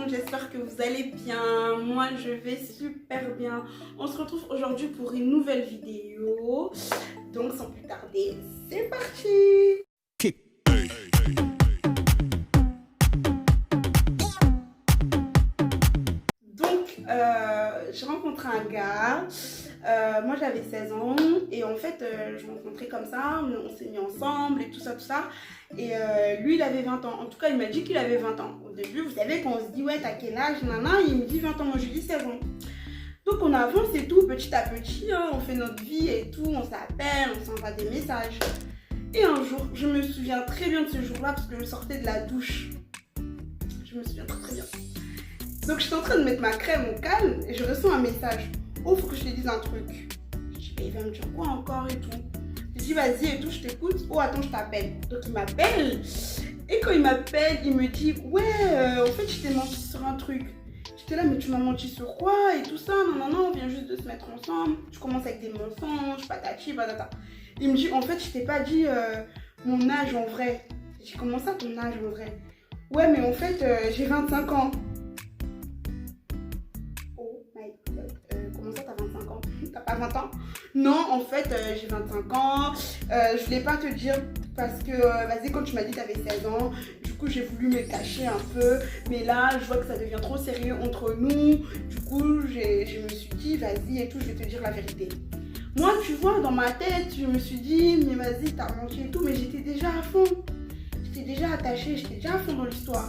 monde, j'espère que vous allez bien. Moi je vais super bien. On se retrouve aujourd'hui pour une nouvelle vidéo. Donc sans plus tarder, c'est parti. Donc j'ai rencontré un gars. Moi j'avais 16 ans et en fait je me rencontrais comme ça, on s'est mis ensemble et tout ça et lui il avait 20 ans, en tout cas il m'a dit qu'il avait 20 ans. Au début vous savez quand on se dit ouais t'as quel âge, nana, il me dit 20 ans, moi je lui dis 16 ans. Donc on avance et tout, petit à petit, hein, on fait notre vie et tout, on s'appelle, on s'envoie des messages. Et un jour, je me souviens très bien de ce jour-là parce que je sortais de la douche. Je me souviens très bien. Donc j'étais en train de mettre ma crème au calme et je reçois un message. Oh, faut que je te dise un truc. Je dis, mais il va me dire quoi encore et tout. Je dis, vas-y et tout, je t'écoute. Oh, attends, je t'appelle. Donc il m'appelle. Et quand il m'appelle, il me dit, ouais, en fait, je t'ai menti sur un truc. J'étais là, mais tu m'as menti sur quoi et tout ça. Non, on vient juste de se mettre ensemble. Tu commences avec des mensonges, patati, patata. Il me dit, en fait, je t'ai pas dit mon âge en vrai. J'ai dit, comment ça ton âge en vrai? Ouais, mais en fait, j'ai 25 ans. Comment ça, t'as 25 ans? T'as pas 20 ans? Non, en fait, j'ai 25 ans. Je voulais pas te dire parce que, vas-y, quand tu m'as dit que t'avais 16 ans, du coup, j'ai voulu me cacher un peu. Mais là, je vois que ça devient trop sérieux entre nous. Du coup, je me suis dit, vas-y et tout, je vais te dire la vérité. Moi, tu vois, dans ma tête, je me suis dit, mais vas-y, t'as menti et tout. Mais j'étais déjà à fond. J'étais déjà attachée, j'étais déjà à fond dans l'histoire.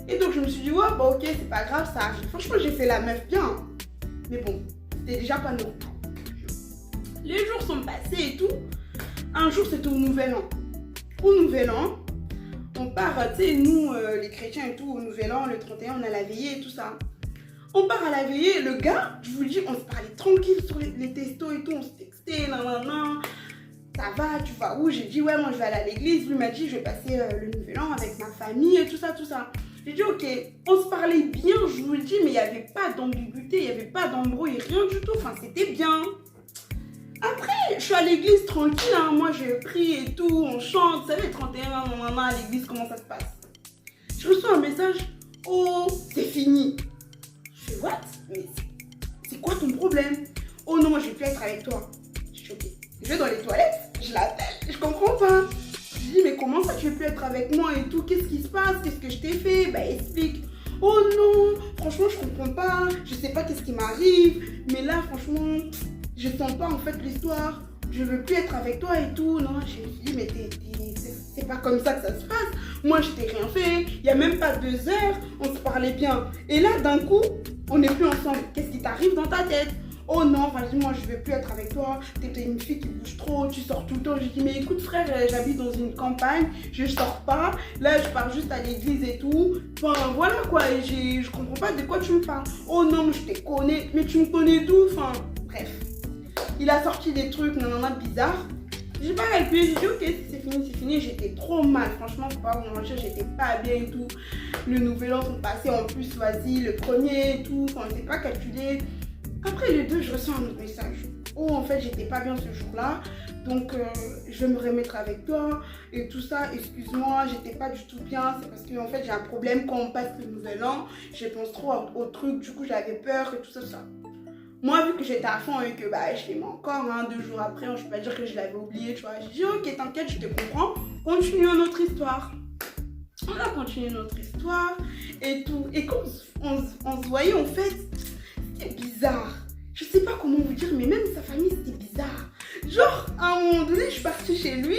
Et donc, je me suis dit, ouais, bah ok, c'est pas grave, ça arrive. Franchement, j'ai fait la meuf bien. Mais bon, c'était déjà pas nous. Les jours sont passés et tout. Un jour, c'était au Nouvel An. Au Nouvel An, on part, tu sais, nous, les chrétiens et tout, au Nouvel An, le 31, on a la veillée et tout ça. On part à la veillée, le gars, je vous le dis, on se parlait tranquille sur les testos et tout, on se textait, nanana. Ça va, tu vas où? J'ai dit, ouais, moi je vais aller à l'église. Lui m'a dit, je vais passer le Nouvel An avec ma famille et tout ça. J'ai dit, ok, on se parlait bien, je vous le dis, mais il n'y avait pas d'ambiguïté, il n'y avait pas d'embrouille, rien du tout. Enfin, c'était bien. Après, je suis à l'église tranquille, hein. Moi j'ai pris et tout, on chante. Vous savez, 31 ans, à l'église, comment ça se passe? Je reçois un message, oh, c'est fini. Je fais, what? Mais c'est quoi ton problème? Oh non, moi je vais plus être avec toi. Je suis ok. Je vais dans les toilettes, je l'appelle, je comprends pas. Je lui dis, mais comment ça tu veux plus être avec moi et tout? Qu'est-ce qui se passe? Qu'est-ce que je t'ai fait? Bah explique. Oh non, franchement je comprends pas, je sais pas qu'est-ce qui m'arrive, mais là franchement, je sens pas en fait l'histoire, je veux plus être avec toi et tout. Non, je me suis dit, mais c'est pas comme ça que ça se passe. Moi je t'ai rien fait, il y a même pas 2 heures, on se parlait bien. Et là d'un coup, on n'est plus ensemble. Qu'est-ce qui t'arrive dans ta tête? Oh non, vas-y, moi je veux plus être avec toi, t'es une fille qui bouge trop, tu sors tout le temps. J'ai dit, mais écoute frère, j'habite dans une campagne, je sors pas, là je pars juste à l'église et tout. Enfin voilà quoi, et je comprends pas de quoi tu me parles. Oh non, mais je te connais, mais tu me connais d'où? Enfin bref, il a sorti des trucs, nanana, bizarres. J'ai pas calculé, j'ai dit ok, c'est fini, j'étais trop mal, franchement, faut pas vous mentir, j'étais pas bien et tout. Le Nouvel An sont passés en plus, vas-y, le premier et tout, enfin j'ai pas calculé. Après les deux, je reçois un autre message. Oh, en fait, j'étais pas bien ce jour-là. Donc, je vais me remettre avec toi et tout ça. Excuse-moi, j'étais pas du tout bien. C'est parce que, en fait, j'ai un problème quand on passe le Nouvel An. Je pense trop au truc. Du coup, j'avais peur et tout ça. Moi, vu que j'étais à fond et que bah, je l'aimais encore, hein, 2 jours après, je peux pas dire que je l'avais oublié, tu vois. J'ai dit, ok, t'inquiète, je te comprends. Continuons notre histoire. On a continué notre histoire et tout. Et quand on se voyait, en fait, c'était bizarre. Je sais pas comment vous dire, mais même sa famille, c'était bizarre. Genre, à un moment donné, je suis partie chez lui.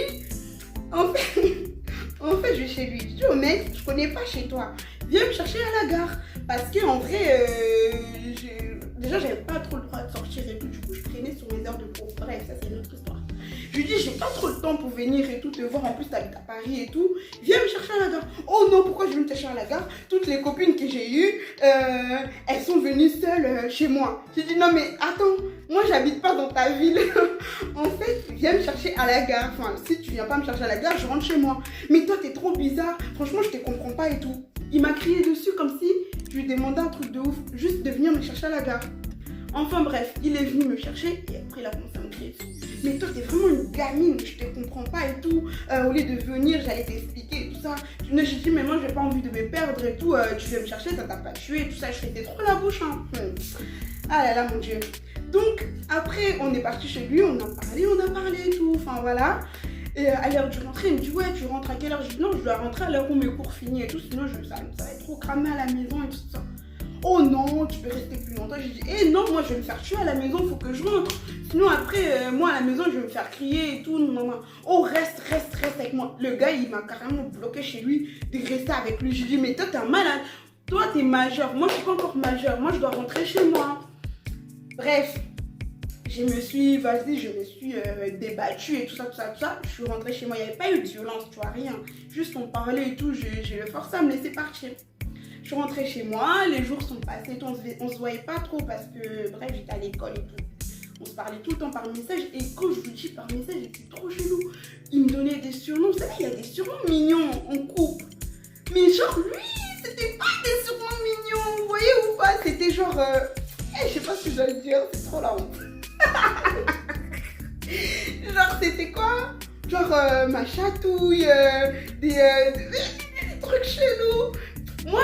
En fait, je vais chez lui. Je dis au mec, je connais pas chez toi. Viens me chercher à la gare. Parce qu'en vrai, déjà, j'avais pas trop le droit de sortir et tout. Du coup, je traînais sur mes heures de cours. Bref, ça, c'est une autre histoire. Je lui dis, j'ai pas trop le temps pour venir et tout, te voir. En plus, t'habites à Paris et tout. Viens me chercher à la gare. Oh non, pourquoi je viens me chercher à la gare? Toutes les copines que j'ai eues, elles sont venues seules chez moi. J'ai dit, non, mais attends, moi, j'habite pas dans ta ville. En fait, viens me chercher à la gare. Enfin, si tu viens pas me chercher à la gare, je rentre chez moi. Mais toi, t'es trop bizarre. Franchement, je te comprends pas et tout. Il m'a crié dessus comme si je lui demandais un truc de ouf, juste de venir me chercher à la gare. Enfin bref, il est venu me chercher et après il a commencé à me crier dessus. Mais toi t'es vraiment une gamine, je te comprends pas et tout. Au lieu de venir, j'allais t'expliquer. tout ça. J'ai dit, mais moi, j'ai pas envie de me perdre et tout. Tu viens me chercher, ça t'a pas tué et tout ça. Je fais, t'es trop la bouche, hein. Ah là là, mon Dieu. Donc, après, on est parti chez lui, on a parlé et tout. Enfin, voilà. Et à l'heure du rentrée, il me dit, ouais, tu rentres à quelle heure? Je dis, non, je dois rentrer à l'heure où mes cours finissent et tout. Sinon, ça va être trop cramé à la maison et tout ça. Oh non, tu peux rester plus longtemps. J'ai dit, eh non, moi, je vais me faire tuer à la maison, faut que je rentre. Sinon, après, moi, à la maison, je vais me faire crier et tout. Non, non. Oh, reste avec moi. Le gars, il m'a carrément bloqué chez lui de rester avec lui. J'ai dit, mais toi, t'es un malade. Toi, t'es majeur. Moi, je suis pas encore majeure. Moi, je dois rentrer chez moi. Bref, je me suis débattue et tout ça. Je suis rentrée chez moi. Il n'y avait pas eu de violence, tu vois, rien. Juste, on parlait et tout. J'ai le forcé à me laisser partir. Je suis rentrée chez moi. Les jours sont passés et tout. On se voyait pas trop parce que, bref, j'étais à l'école et tout. On se parlait tout le temps par message. Et quand je vous dis par message, j'étais trop chelou. Il me donnait des surnoms. Vous savez, il y a des surnoms mignons en couple. Mais genre, lui, c'était pas des surnoms mignons. Vous voyez ou pas? C'était genre... je sais pas ce que je dois le dire, c'est trop la honte. Genre, c'était quoi? Genre, ma chatouille, des trucs chelous. Moi,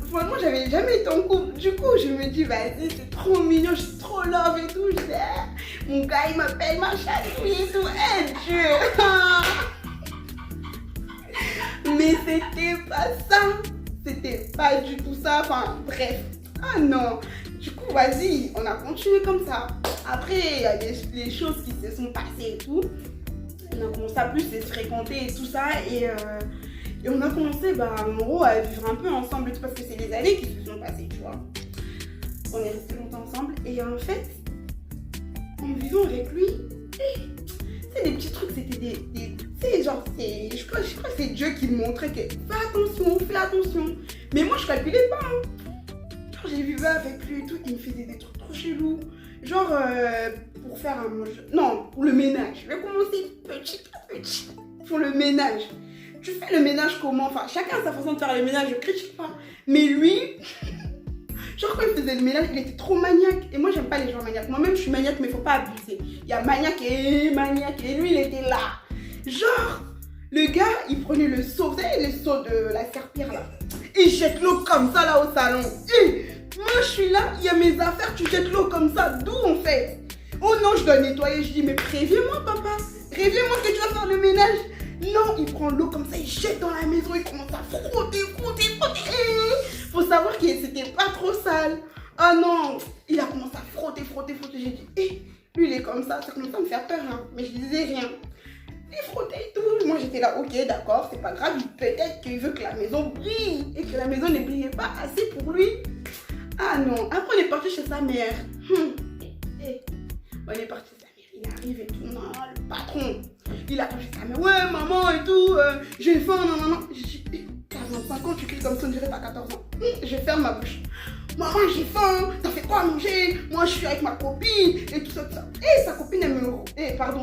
franchement, j'avais jamais été en couple. Du coup, je me dis, vas-y, c'est trop mignon, je suis trop love et tout. Je dis, mon gars, il m'appelle ma chatouille et tout. Dieu. Mais c'était pas ça. C'était pas du tout ça. Enfin, bref. Ah non. Du coup, vas-y, on a continué comme ça. Après, il y a les choses qui se sont passées et tout. On a commencé à plus se fréquenter et tout ça. Et on a commencé, en gros, à vivre un peu ensemble et tout, parce que c'est des années qui se sont passées, tu vois. On est restés longtemps ensemble. Et en fait, en vivant avec lui, c'est des petits trucs, c'était c'est genre, je crois que c'est Dieu qui me montrait que fais attention. Mais moi, je calculais pas, hein. J'ai vécu avec lui et tout, il me faisait des trucs trop chelous. Genre, pour faire un manger. Non, pour le ménage. Je vais commencer petit à petit. Pour le ménage. Tu fais le ménage comment? Enfin, chacun a sa façon de faire le ménage, je critique pas. Mais lui, genre quand il faisait le ménage, il était trop maniaque. Et moi, j'aime pas les gens maniaques. Moi-même, je suis maniaque, mais faut pas abuser. Il y a maniaque. Et lui, il était là. Genre, le gars, il prenait le seau. Vous savez, le seau de la serpillère là. Il jette l'eau comme ça là au salon. Et moi je suis là, il y a mes affaires, tu jettes l'eau comme ça, d'où en fait? Oh non, je dois nettoyer. Je dis, mais préviens-moi papa, préviens-moi que tu vas faire le ménage. Non, il prend l'eau comme ça, il jette dans la maison, il commence à frotter. Faut savoir que c'était pas trop sale. Ah non, il a commencé à frotter. J'ai dit, lui il est comme ça commence à me faire peur, hein. Mais je disais rien. Il frottait et tout. Moi j'étais là, ok, d'accord, c'est pas grave. Peut-être qu'il veut que la maison brille et que la maison ne brillait pas assez pour lui. Ah non. Après, on est parti chez sa mère. On est parti chez sa mère. Il arrive et tout. Non, le patron. Il attend chez sa mère. Ouais, maman et tout. J'ai faim. Non. J'ai dit, t'as 25 ans, tu cries comme ça, on dirait t'as 14 ans. Je ferme ma bouche. Maman, j'ai faim. T'as fait quoi à manger? Moi, je suis avec ma copine et tout ça. Et sa copine,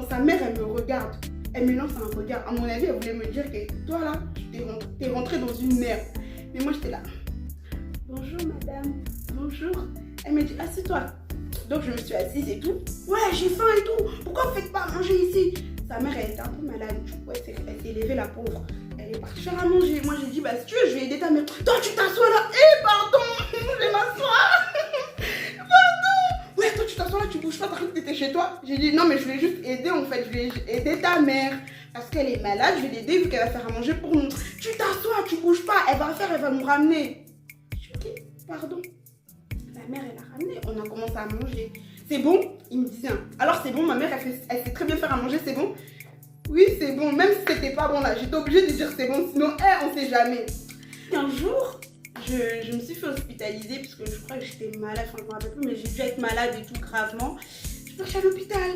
sa mère, elle me regarde. Elle me lance un regard. À mon avis, elle voulait me dire que toi là, t'es rentrée dans une merde. Mais moi, j'étais là. Bonjour madame. Bonjour. Elle me dit, assieds-toi. Donc, je me suis assise et tout. Ouais, j'ai faim et tout. Pourquoi vous faites pas à manger ici? Sa mère, elle était un peu malade. Du coup, elle s'est levée, la pauvre. Elle est partie faire à manger. Moi, j'ai dit, si tu veux, je vais aider ta mère. Toi, tu t'assois là. Pardon. Je vais m'asseoir. Ouais, toi tu t'assois là, tu bouges pas, t'as cru que t'étais chez toi. J'ai dit non, mais je voulais juste aider en fait, je voulais aider ta mère. Parce qu'elle est malade, je vais l'aider vu qu'elle va faire à manger pour nous. Tu t'assois, tu bouges pas, elle va nous ramener. Je dis ok, pardon. La mère elle a ramené, on a commencé à manger. C'est bon? Il me disait, alors c'est bon, ma mère elle sait très bien faire à manger, c'est bon? Oui, c'est bon, même si c'était pas bon là, j'étais obligée de dire c'est bon, sinon on sait jamais. Un jour, je me suis fait hospitaliser parce que je crois que j'étais malade, enfin je me rappelle plus, mais j'ai dû être malade et tout gravement. Je suis partie à l'hôpital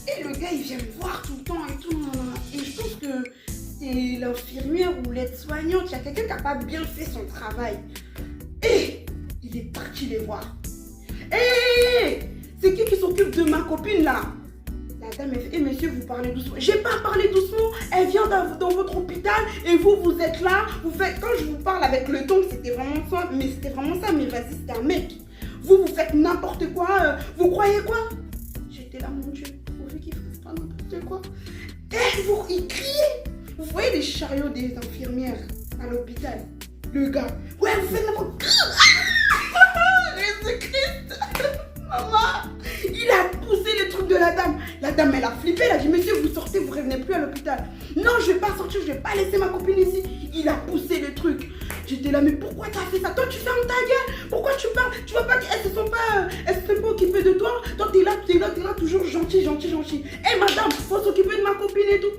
et le gars il vient me voir tout le temps et tout. Et je pense que c'est l'infirmière ou l'aide-soignante, il y a quelqu'un qui n'a pas bien fait son travail. Et il est parti les voir. C'est qui s'occupe de ma copine là? La dame elle fait, monsieur, vous parlez doucement. J'ai pas parlé doucement. Elle vient dans votre hôpital et vous êtes là. Vous faites, quand je vous parle avec le ton, c'était vraiment ça. Mais c'était vraiment ça. Mais vas-y, c'était un mec. Vous faites n'importe quoi. Vous croyez quoi? J'étais là, mon Dieu. Vous voulez qu'il fasse pas n'importe quoi? Il criait. Vous voyez les chariots des infirmières à l'hôpital? Le gars, ouais, vous faites n'importe quoi. Jésus-Christ. Maman, il a poussé le truc de la dame. La dame, elle a flippé, elle a dit, monsieur, vous sortez, vous revenez plus à l'hôpital. Non, je vais pas sortir, je vais pas laisser ma copine ici. Il a poussé le truc. J'étais là, mais pourquoi t'as fait ça? Toi, tu fermes ta gueule. Pourquoi tu parles? Tu vois pas qu'elles se sont pas occupées de toi? Toi, t'es là, toujours gentil. Eh, madame, faut s'occuper de ma copine et tout.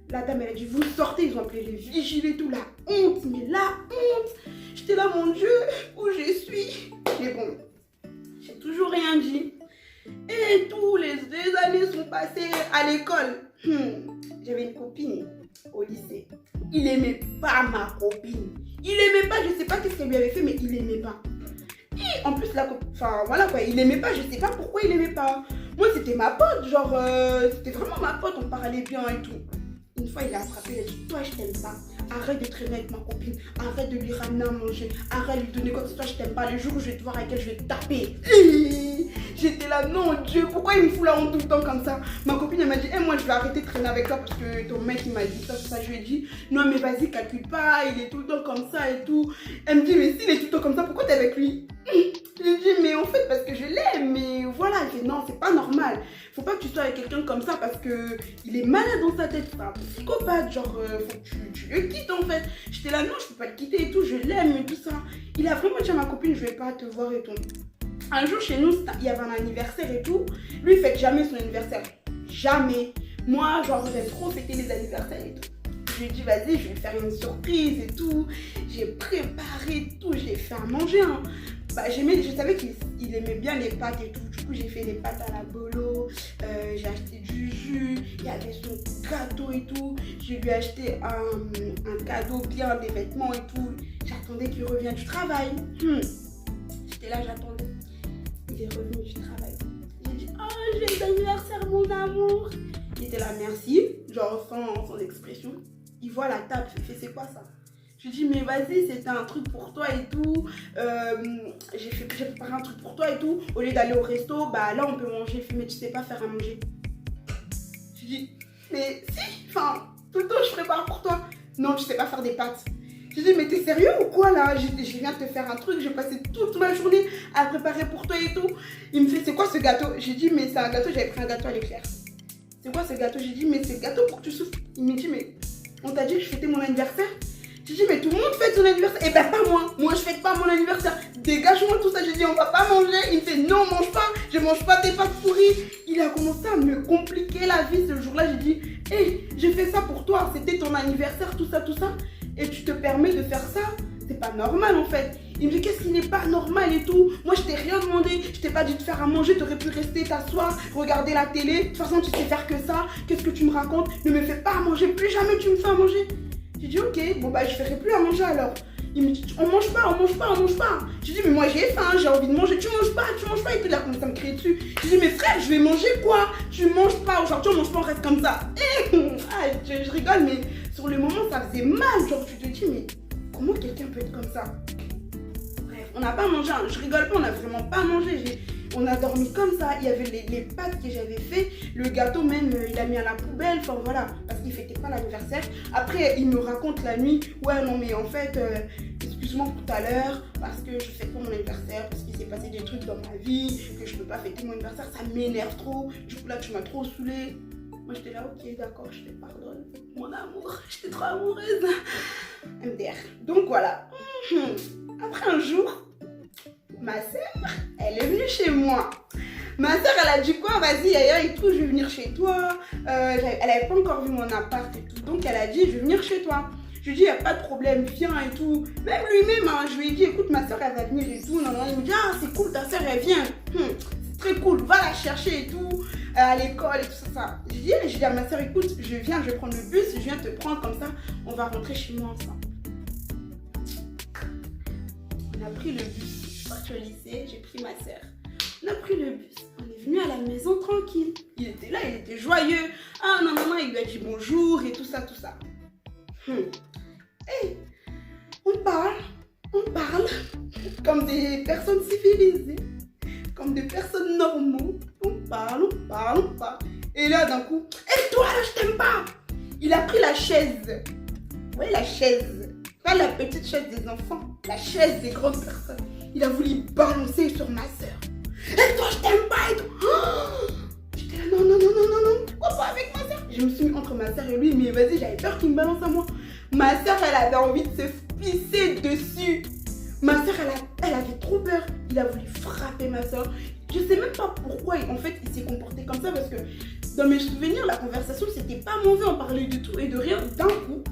La dame, elle a dit, vous sortez, ils ont appelé les vigiles et tout. La honte, mais la honte. J'étais là, mon Dieu, où je suis? Mais bon, j'ai toujours rien dit. Et tous les années sont passées à l'école. J'avais une copine au lycée. Il aimait pas ma copine. Il aimait pas, je sais pas qu'est-ce qu'elle lui avait fait, mais il aimait pas. Et en plus, voilà quoi, il aimait pas, je sais pas pourquoi il aimait pas. Moi, c'était ma pote, genre, c'était vraiment ma pote, on parlait bien et tout. Une fois, il a attrapé, il a dit, toi, je t'aime pas. Arrête de traîner avec ma copine. Arrête de lui ramener à manger. Arrête de lui donner quoi que ce soit, je t'aime pas. Le jour où je vais te voir avec elle, je vais te taper. J'étais là, non, Dieu, pourquoi il me fout la honte tout le temps comme ça? Ma copine, elle m'a dit, moi, je vais arrêter de traîner avec toi parce que ton mec, il m'a dit ça. Je lui ai dit, non, mais vas-y, calcule pas, il est tout le temps comme ça et tout. Elle me dit, mais s'il est tout le temps comme ça, pourquoi t'es avec lui? Je lui ai dit, mais en fait, parce que je l'aime, mais voilà. Elle dit, non, c'est pas normal. Faut pas que tu sois avec quelqu'un comme ça parce que il est malade dans sa tête. C'est un psychopathe, genre, faut que tu le quittes en fait. J'étais là, non, je peux pas le quitter et tout, je l'aime et tout ça. Il a vraiment dit à ma copine, je vais pas te voir et tout. Un jour chez nous, il y avait un anniversaire et tout. Lui, il fête jamais son anniversaire. Jamais. Moi, genre, j'aime trop fêter les anniversaires et tout. Je lui ai dit, vas-y, je vais faire une surprise et tout. J'ai préparé tout, j'ai fait à manger. Hein. Bah, je savais qu'il aimait bien les pâtes et tout. Du coup, j'ai fait des pâtes à la bolo. J'ai acheté du jus. Il y avait son gâteau et tout. Je lui ai acheté un cadeau bien, des vêtements et tout. J'attendais qu'il revienne du travail. J'étais là, j'attendais. Il est revenu du travail. J'ai dit, oh, joyeux anniversaire, mon amour. Il était là, merci. Genre, sans expression. Il voit la table. Il fait, c'est quoi ça? Je lui dis, mais vas-y, c'était un truc pour toi et tout. J'ai préparé un truc pour toi et tout. Au lieu d'aller au resto, bah là, on peut manger. Il fait, mais tu sais pas faire à manger. Je dis, mais si, enfin, tout le temps, je prépare pour toi. Non, tu sais pas faire des pâtes. Je dis, mais t'es sérieux ou quoi là? Je viens de te faire un truc, j'ai passé toute ma journée à préparer pour toi et tout. Il me fait, c'est quoi ce gâteau? J'ai dit, mais c'est un gâteau, j'avais pris un gâteau à l'éclair. C'est quoi ce gâteau? J'ai dit, mais c'est le gâteau pour que tu souffles. Il me dit, mais on t'a dit que je fêtais mon anniversaire? J'ai dit, mais tout le monde fête son anniversaire. Eh ben, pas moi. Moi, je fête pas mon anniversaire. Dégage-moi tout ça. J'ai dit, on va pas manger. Il me fait, non, mange pas. Je mange pas tes pâtes pourries. Il a commencé à me compliquer la vie ce jour-là. J'ai dit, hé, j'ai fait ça pour toi. C'était ton anniversaire, tout ça. Et tu te permets de faire ça? C'est pas normal en fait. Il me dit, qu'est-ce qui n'est pas normal et tout? Moi, je t'ai rien demandé. Je t'ai pas dit de faire à manger. T'aurais pu rester t'asseoir, regarder la télé. De toute façon, tu sais faire que ça. Qu'est-ce que tu me racontes? Ne me fais pas à manger. Plus jamais tu me fais à manger. J'ai dit, ok, bon bah je ferai plus à manger alors. Il me dit, on mange pas. J'ai dit, mais moi j'ai faim, j'ai envie de manger. Tu manges pas. Et puis il a commencé à me crier dessus. J'ai dit, mais frère, je vais manger quoi? Tu manges pas aujourd'hui, on mange pas, on reste comme ça. Je rigole, mais sur le moment ça faisait mal. Genre tu te dis, mais comment quelqu'un peut être comme ça? Bref, on n'a pas mangé, hein. Je rigole pas, on n'a vraiment pas mangé. On a dormi comme ça, il y avait les pâtes que j'avais fait, le gâteau même, il a mis à la poubelle, enfin voilà, parce qu'il fêtait pas l'anniversaire. Après, il me raconte la nuit, ouais non mais en fait, excuse-moi tout à l'heure, parce que je fête pas mon anniversaire, parce qu'il s'est passé des trucs dans ma vie, que je peux pas fêter mon anniversaire, ça m'énerve trop, du coup là tu m'as trop saoulée. Moi j'étais là, ok d'accord, je te pardonne, mon amour, j'étais trop amoureuse. MDR. Donc voilà. Après un jour, ma soeur, elle est venue chez moi. Ma soeur, elle a dit quoi? Vas-y, ailleurs et tout, je vais venir chez toi. Elle avait pas encore vu mon appart et tout. Donc, elle a dit, je vais venir chez toi. Je lui ai dit, il n'y a pas de problème, viens et tout. Même lui-même, hein, je lui ai dit, écoute, ma soeur, elle va venir et tout. Non, il me dit, ah, c'est cool, ta soeur, elle vient. C'est très cool, va la chercher et tout. À l'école et tout ça. J'ai dit à ma soeur, écoute, je viens, je vais prendre le bus, je viens te prendre comme ça. On va rentrer chez moi ensemble. On a pris le bus. Je suis partie au lycée, j'ai pris ma soeur. On a pris le bus, on est venu à la maison tranquille. Il était là, il était joyeux. Ah non, il lui a dit bonjour et tout ça. Et on parle comme des personnes civilisées, comme des personnes normaux. On parle. Et là, d'un coup, et toi là, je t'aime pas. Il a pris la chaise. Vous voyez la chaise? Pas la petite chaise des enfants, la chaise des grandes personnes. Il a voulu balancer sur ma soeur. Et toi, je t'aime pas et tout. Oh, j'étais là, non, non, non, non, non, non. Pourquoi pas avec ma soeur? Je me suis mis entre ma soeur et lui, mais vas-y, j'avais peur qu'il me balance à moi. Ma soeur, elle avait envie de se pisser dessus. Ma soeur, elle avait trop peur. Il a voulu frapper ma soeur. Je sais même pas pourquoi, en fait, il s'est comporté comme ça parce que dans mes souvenirs, la conversation, c'était pas mauvais, on parlait de tout et de rien d'un coup.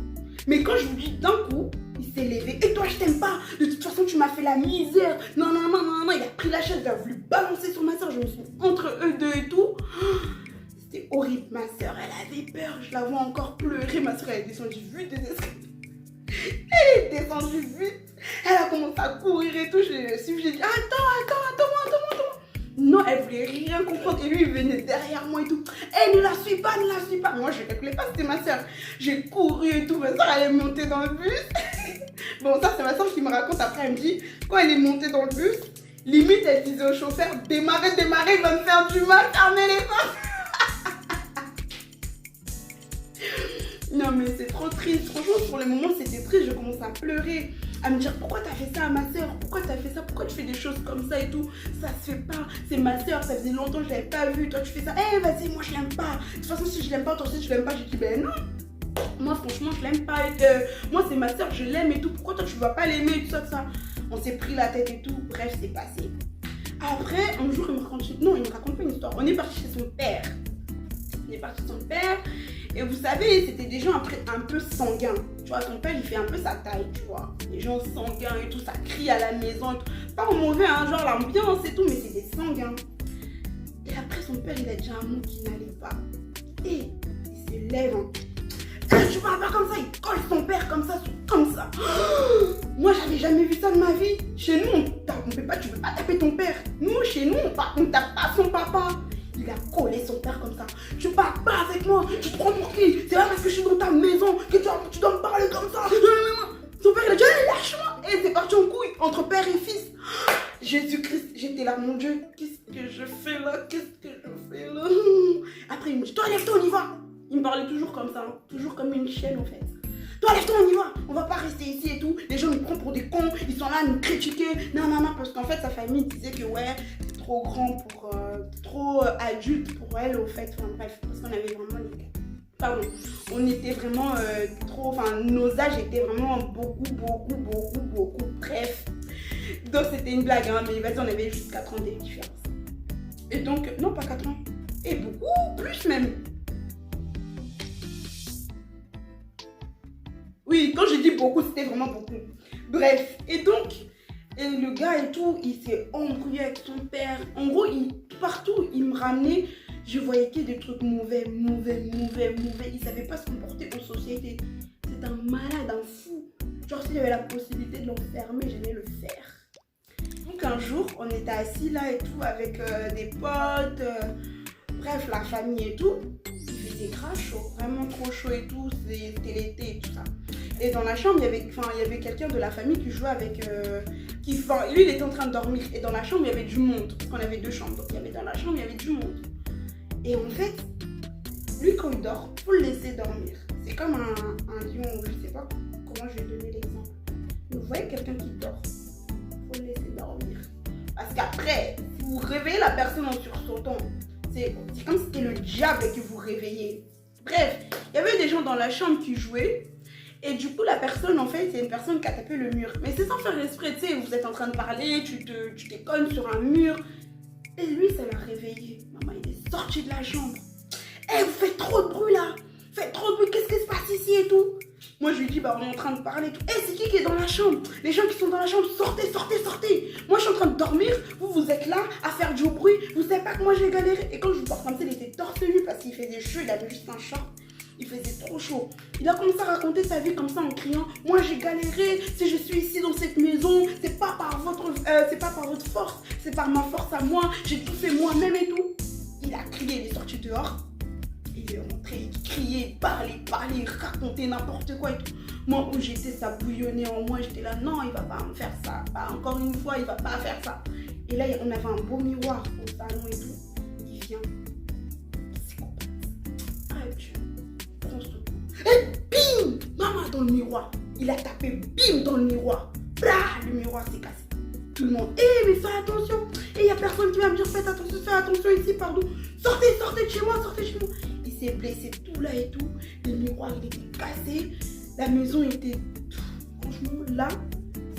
Mais quand je vous dis d'un coup, il s'est levé. Et toi, je t'aime pas. De toute façon, tu m'as fait la misère. Non, non, non, non, non. Il a pris la chaise, il a voulu balancer sur ma soeur. Je me suis mis entre eux deux et tout. C'était horrible. Ma soeur, elle avait peur. Je la vois encore pleurer. Ma soeur, elle est descendue vite des escaliers. Elle est descendue vite. Elle a commencé à courir et tout. Je l'ai suivi. J'ai dit, attends-moi. Non, elle voulait rien comprendre. Et lui, il venait derrière moi et tout. Eh, ne la suis pas. Moi, je ne calculais pas, c'était ma soeur. J'ai couru et tout. Ma soeur, elle est montée dans le bus. Bon, ça, c'est ma soeur qui me raconte. Après, elle me dit, quand elle est montée dans le bus, limite, elle disait au chauffeur, démarrez, il va me faire du mal, fermez les portes. Non, mais c'est trop triste. Franchement, pour le moment, c'était triste. Je commence à pleurer. À me dire, pourquoi t'as fait ça à ma soeur? Pourquoi t'as fait ça? Pourquoi tu fais des choses comme ça et tout? Ça se fait pas. C'est ma soeur, ça faisait longtemps que je l'avais pas vue. Toi, tu fais ça. Eh, vas-y, moi, je l'aime pas. De toute façon, si je l'aime pas, toi aussi, tu l'aimes pas. J'ai dit, ben non. Moi, franchement, je l'aime pas. Moi, c'est ma soeur, je l'aime et tout. Pourquoi toi, tu vas pas l'aimer et tout ça, ça? On s'est pris la tête et tout. Bref, c'est passé. Après, un jour, il me raconte pas une histoire. On est parti chez son père. Et vous savez, c'était des gens un peu sanguins. Tu vois, son père, il fait un peu sa taille, tu vois. Des gens sanguins et tout, ça crie à la maison et tout. Pas au mauvais, hein, genre l'ambiance et tout, mais c'est des sanguins. Et après, son père, il a dit un mot qui n'allait pas. Et il se lève. Tu parles pas comme ça, il colle son père comme ça. Moi, j'avais jamais vu ça de ma vie. Chez nous, tu peux pas taper ton père. Nous, chez nous, on tape pas son papa. Il a collé son père comme ça. Tu parles pas avec moi. Tu te prends pour qui? C'est pas parce que je suis dans ta maison que tu dois me parler comme ça. Son père, il a dit, allez, lâche-moi. Et c'est parti en couille entre père et fils. Jésus-Christ, j'étais là, mon Dieu. Qu'est-ce que je fais là? Après, il me dit, toi, lève-toi, on y va. Il me parlait toujours comme ça. Toujours comme une chienne, en fait. Toi, lève-toi, on y va. On va pas rester ici et tout. Les gens nous prennent pour des cons. Ils sont là à nous critiquer. Non, parce qu'en fait, sa famille disait que ouais, c'est trop grand pour... trop adulte pour elle, au fait. Enfin, bref, parce qu'on avait vraiment les... Pardon. On était vraiment trop... Enfin, nos âges étaient vraiment beaucoup. Bref. Donc, c'était une blague, hein. Mais vas-y, on avait juste 4 ans de différence. Et donc... Non, pas 4 ans. Et beaucoup plus même. Oui, quand j'ai dit beaucoup, c'était vraiment beaucoup. Bref, et donc, le gars et tout, il s'est embrouillé avec son père. En gros, partout, il me ramenait, je voyais que des trucs mauvais. Il savait pas se comporter en société. C'est un malade, un fou. Genre, s'il avait la possibilité de l'enfermer, j'allais le faire. Donc, un jour, on était assis là et tout, avec des potes, bref, la famille et tout. Il faisait grave chaud, vraiment trop chaud et tout, c'était l'été et tout ça. Et dans la chambre, il y avait quelqu'un de la famille qui jouait avec... lui, il était en train de dormir. Et dans la chambre, il y avait du monde. Parce qu'on avait 2 chambres. Donc, dans la chambre, il y avait du monde. Et en fait, lui, quand il dort, il faut le laisser dormir. C'est comme un lion, je sais pas comment je vais donner l'exemple. Vous voyez quelqu'un qui dort, il faut le laisser dormir. Parce qu'après, si vous réveillez la personne en sursautant, c'est comme si c'était le diable qui vous réveillait. Bref, il y avait des gens dans la chambre qui jouaient. Et du coup, la personne, en fait, c'est une personne qui a tapé le mur. Mais c'est sans faire exprès, tu sais, vous êtes en train de parler, tu t'éconnes sur un mur. Et lui, ça l'a réveillé. Maman, il est sorti de la chambre. Eh, vous faites trop de bruit là. Faites trop de bruit, qu'est-ce qui se passe ici et tout? Moi, je lui dis, bah, on est en train de parler et tout. Eh, c'est qui est dans la chambre? Les gens qui sont dans la chambre, sortez. Moi, je suis en train de dormir. Vous êtes là à faire du bruit. Vous savez pas que moi, j'ai galéré. Et quand je vous parle comme ça, il était torse nu parce qu'il faisait chaud, il avait juste un short. Il faisait trop chaud. Il a commencé à raconter sa vie comme ça en criant. Moi j'ai galéré. Si je suis ici dans cette maison, c'est pas par votre force, c'est par ma force à moi. J'ai tout fait moi-même et tout. Il a crié, il est sorti dehors. Il est rentré, il criait, il parlait, il racontait n'importe quoi et tout. Moi où j'étais, ça bouillonnait en moi. J'étais là, non, il va pas me faire ça. Bah, encore une fois, il va pas faire ça. Et là, on avait un beau miroir au salon et tout. Il vient. Et bim, maman dans le miroir. Il a tapé bim dans le miroir. Blah, le miroir s'est cassé. Tout le monde, mais fais attention. Et il n'y a personne qui va me dire fais attention ici, pardon. Sortez de chez moi. Il s'est blessé tout là et tout. Le miroir il était cassé. La maison était... Franchement, là,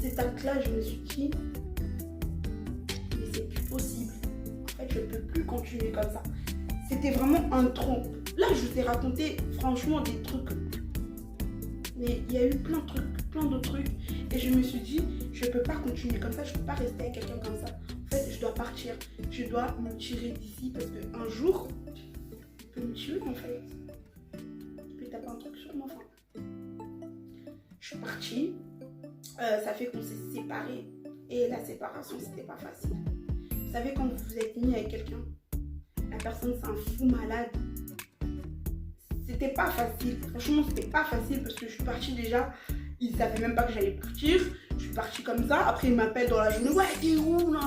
cet acte-là, je me suis dit, mais c'est plus possible. En fait, je ne peux plus continuer comme ça. C'était vraiment un trop. Là, je vous ai raconté, franchement, des trucs. Mais il y a eu plein de trucs, plein d'autres trucs. Et je me suis dit, je ne peux pas continuer comme ça. Je ne peux pas rester avec quelqu'un comme ça. En fait, je dois partir. Je dois me tirer d'ici parce qu'un jour, il peut me tuer, en fait. Il peut taper un truc sur moi, enfin. Je suis partie, ça fait qu'on s'est séparés et la séparation c'était pas facile. Vous savez quand vous êtes mis avec quelqu'un, la personne c'est un fou malade, c'était pas facile, franchement c'était pas facile parce que je suis partie déjà, ils savaient même pas que j'allais partir, je suis partie comme ça, après il m'appelle dans la journée, ouais t'es où, non.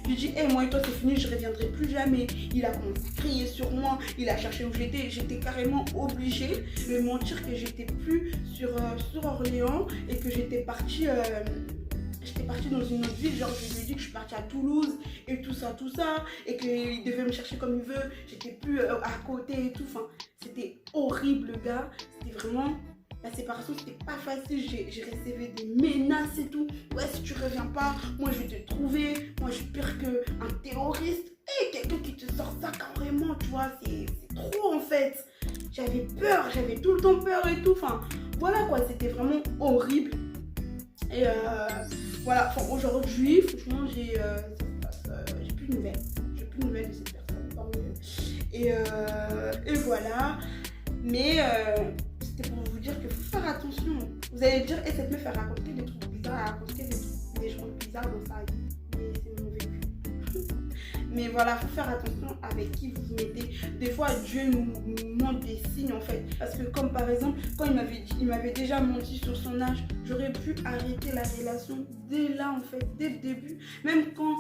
Je lui dis, moi et toi c'est fini, je reviendrai plus jamais. Il a commencé à crier sur moi, il a cherché où j'étais carrément obligée de mentir que j'étais plus sur Orléans et que j'étais partie dans une autre ville, genre je lui ai dit que je suis partie à Toulouse et tout ça, et qu'il devait me chercher comme il veut, j'étais plus à côté et tout, enfin c'était horrible le gars, c'était vraiment... La séparation c'était pas facile, j'ai recevé des menaces et tout. Ouais si tu reviens pas, moi je vais te trouver, moi je suis pire qu'un terroriste. Et quelqu'un qui te sort ça carrément, tu vois, c'est trop en fait. J'avais peur, j'avais tout le temps peur et tout, enfin voilà quoi, c'était vraiment horrible. Et voilà, enfin aujourd'hui franchement j'ai plus de nouvelles, de cette personne, tant mieux. Et voilà, mais... c'est pour vous dire qu'il faut faire attention. Vous allez dire, cette meuf elle racontait des trucs bizarres, elle racontait des choses bizarres dans sa vie. Mais c'est mon vécu. Mais voilà, il faut faire attention avec qui vous vous mettez. Des fois, Dieu nous montre des signes en fait. Parce que comme par exemple, quand il m'avait déjà menti sur son âge, j'aurais pu arrêter la relation dès là en fait, dès le début. Même quand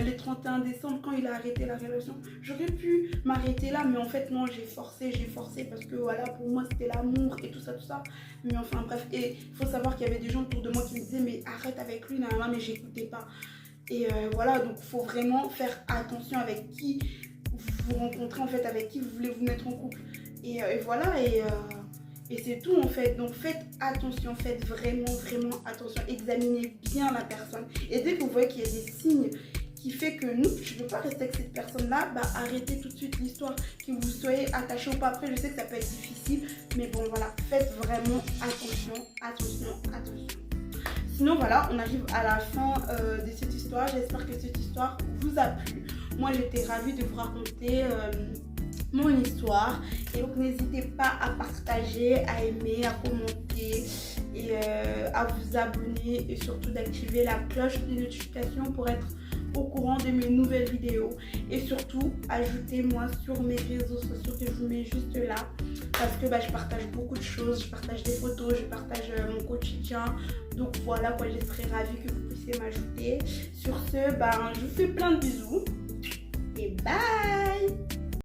les 31 décembre, quand il a arrêté la relation, j'aurais pu m'arrêter là. Mais en fait non, j'ai forcé parce que voilà, pour moi c'était l'amour et tout ça. Mais enfin bref, et il faut savoir qu'il y avait des gens autour de moi qui me disaient mais arrête avec lui, mais j'écoutais pas. Et voilà, donc il faut vraiment faire attention avec qui vous vous rencontrez, en fait, avec qui vous voulez vous mettre en couple. Et voilà, et c'est tout en fait. Donc faites attention, faites vraiment attention, examinez bien la personne. Et dès que vous voyez qu'il y a des signes qui fait que nous, je ne peux pas rester avec cette personne-là, arrêtez tout de suite l'histoire, que vous soyez attaché ou pas. Après, je sais que ça peut être difficile, mais bon voilà, faites vraiment attention. Sinon voilà, on arrive à la fin de cette histoire. J'espère que cette histoire vous a plu. Moi j'étais ravie de vous raconter mon histoire. Et donc n'hésitez pas à partager, à aimer, à commenter et à vous abonner et surtout d'activer la cloche de notification pour être au courant de mes nouvelles vidéos. Et surtout, ajoutez-moi sur mes réseaux sociaux que je vous mets juste là. Parce que je partage beaucoup de choses, je partage des photos, je partage mon quotidien. Donc voilà quoi, je serais ravie que vous puissiez m'ajouter. Sur ce, je vous fais plein de bisous. Et bye!